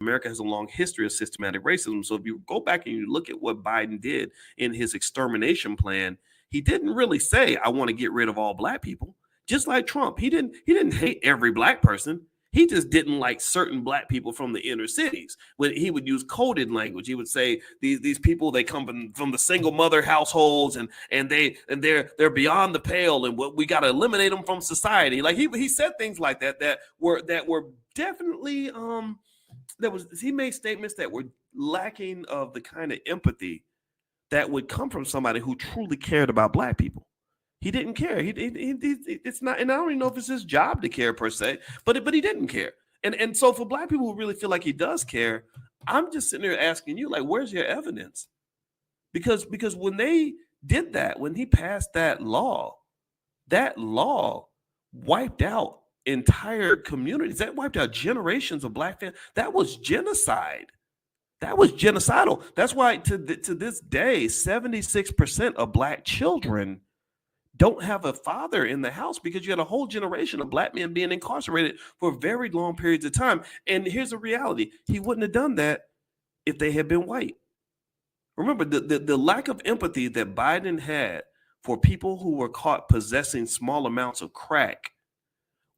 America has a long history of systematic racism. So if you go back and you look at what Biden did in his extermination plan, he didn't really say, I want to get rid of all black people. Just like Trump, he didn't hate every black person. He just didn't like certain black people from the inner cities. When he would use coded language, he would say these people, they come from the single mother households, and they're beyond the pale, and what we got to eliminate them from society. Like he said things like that were definitely he made statements that were lacking of the kind of empathy that would come from somebody who truly cared about black people. He didn't care. It's not, and I don't even know if it's his job to care per se, but he didn't care. And so for black people who really feel like he does care, I'm just sitting there asking you, like, where's your evidence? Because when they did that, when he passed that law wiped out entire communities. That wiped out generations of black families. That was genocide. That was genocidal. That's why to this day, 76% of black children don't have a father in the house, because you had a whole generation of black men being incarcerated for very long periods of time. And here's the reality. He wouldn't have done that if they had been white. Remember, the lack of empathy that Biden had for people who were caught possessing small amounts of crack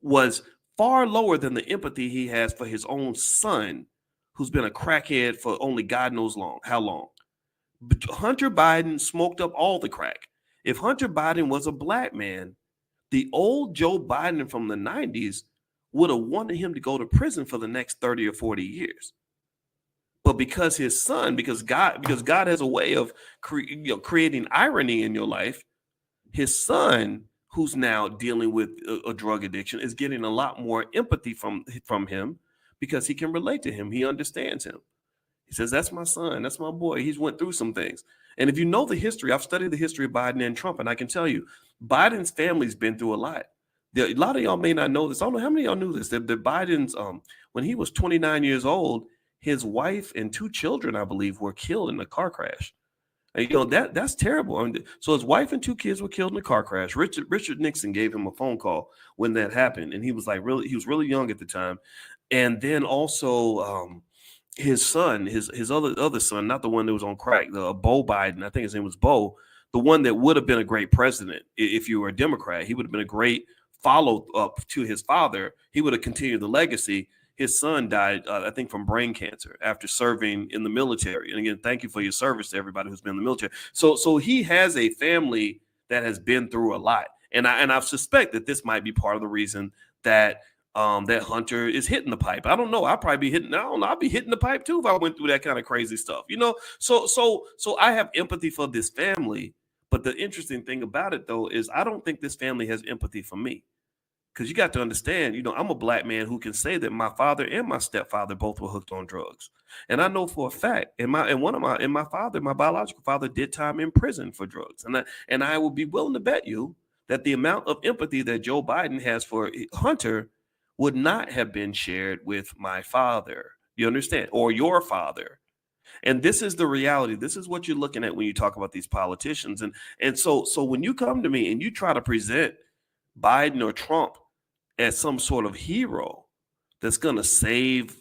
was far lower than the empathy he has for his own son, who's been a crackhead for only God knows how long. Hunter Biden smoked up all the crack. If Hunter Biden was a black man, the old Joe Biden from the 90s would have wanted him to go to prison for the next 30 or 40 years. But because his son, because God has a way of creating irony in your life, his son, who's now dealing with a drug addiction, is getting a lot more empathy from him, because he can relate to him. He understands him. He says, that's my son. That's my boy. He's went through some things. And if you know the history, I've studied the history of Biden and Trump, and I can tell you, Biden's family's been through a lot. A lot of y'all may not know this. I don't know how many of y'all knew this. That Biden's, when he was 29 years old, his wife and 2 children, I believe, were killed in a car crash. And, that's terrible. I mean, so his wife and 2 kids were killed in a car crash. Richard Nixon gave him a phone call when that happened, and he was really young at the time. And then also his son, his other son, not the one that was on crack, the Bo Biden, I think his name was Bo, the one that would have been a great president if you were a Democrat. He would have been a great follow up to his father. He would have continued the legacy. His son died, I think, from brain cancer after serving in the military. And again, thank you for your service to everybody who's been in the military. So he has a family that has been through a lot, and I suspect that this might be part of the reason that that Hunter is hitting the pipe. I don't know. I'll probably be hitting. I don't know. I'll be hitting the pipe too if I went through that kind of crazy stuff. So I have empathy for this family, but the interesting thing about it though is I don't think this family has empathy for me. Because you got to understand, I'm a black man who can say that my father and my stepfather both were hooked on drugs. And I know for a fact, my biological father did time in prison for drugs. And I would be willing to bet you that the amount of empathy that Joe Biden has for Hunter would not have been shared with my father. You understand? Or your father. And this is the reality. This is what you're looking at when you talk about these politicians. And so when you come to me and you try to present Biden or Trump as some sort of hero that's going to save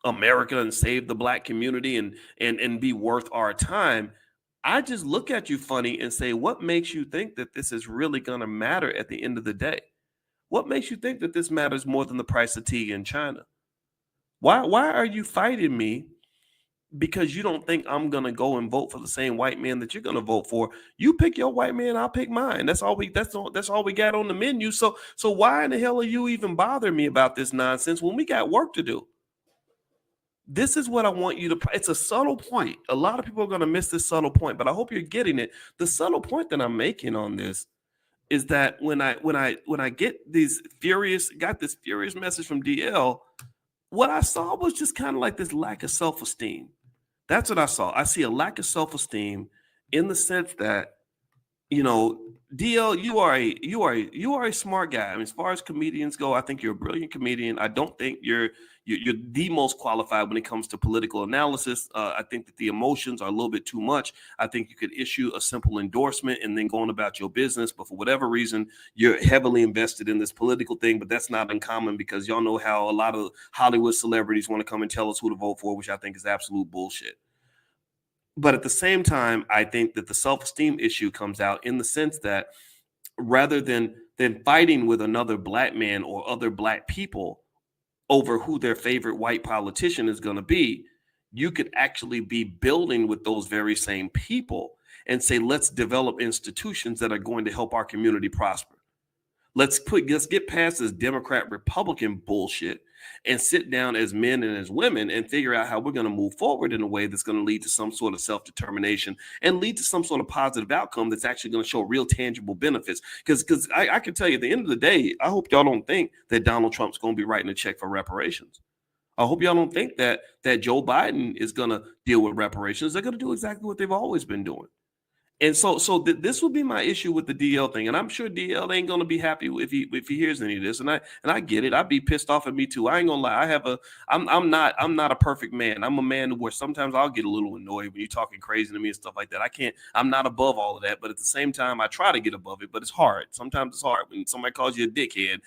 America and save the black community and be worth our time, I just look at you funny and say, what makes you think that this is really going to matter at the end of the day? What makes you think that this matters more than the price of tea in China? Why are you fighting me because you don't think I'm going to go and vote for the same white man that you're going to vote for? You pick your white man, I'll pick mine. That's all we got on the menu. So why in the hell are you even bothering me about this nonsense when we got work to do? This is what I want you to, it's a subtle point. A lot of people are going to miss this subtle point, but I hope you're getting it. The subtle point that I'm making on this is that when I get this furious message from DL, what I saw was just kind of like this lack of self-esteem. That's what I saw. I see a lack of self-esteem in the sense that, DL, you are a smart guy. I mean, as far as comedians go, I think you're a brilliant comedian. I don't think you're the most qualified when it comes to political analysis. I think that the emotions are a little bit too much. I think you could issue a simple endorsement and then go on about your business. But for whatever reason, you're heavily invested in this political thing. But that's not uncommon because y'all know how a lot of Hollywood celebrities want to come and tell us who to vote for, which I think is absolute bullshit. But at the same time, I think that the self-esteem issue comes out in the sense that rather than fighting with another black man or other black people over who their favorite white politician is going to be, you could actually be building with those very same people and say, let's develop institutions that are going to help our community prosper. Let's get past this Democrat Republican bullshit and sit down as men and as women and figure out how we're going to move forward in a way that's going to lead to some sort of self-determination and lead to some sort of positive outcome that's actually going to show real tangible benefits. Because I can tell you at the end of the day, I hope y'all don't think that Donald Trump's going to be writing a check for reparations. I hope y'all don't think that Joe Biden is going to deal with reparations. They're going to do exactly what they've always been doing. And this will be my issue with the DL thing, and I'm sure DL ain't gonna be happy if he hears any of this. And I get it. I'd be pissed off at me too. I ain't gonna lie. I'm not a perfect man. I'm a man where sometimes I'll get a little annoyed when you're talking crazy to me and stuff like that. I can't. I'm not above all of that, but at the same time, I try to get above it. But it's hard. Sometimes it's hard when somebody calls you a dickhead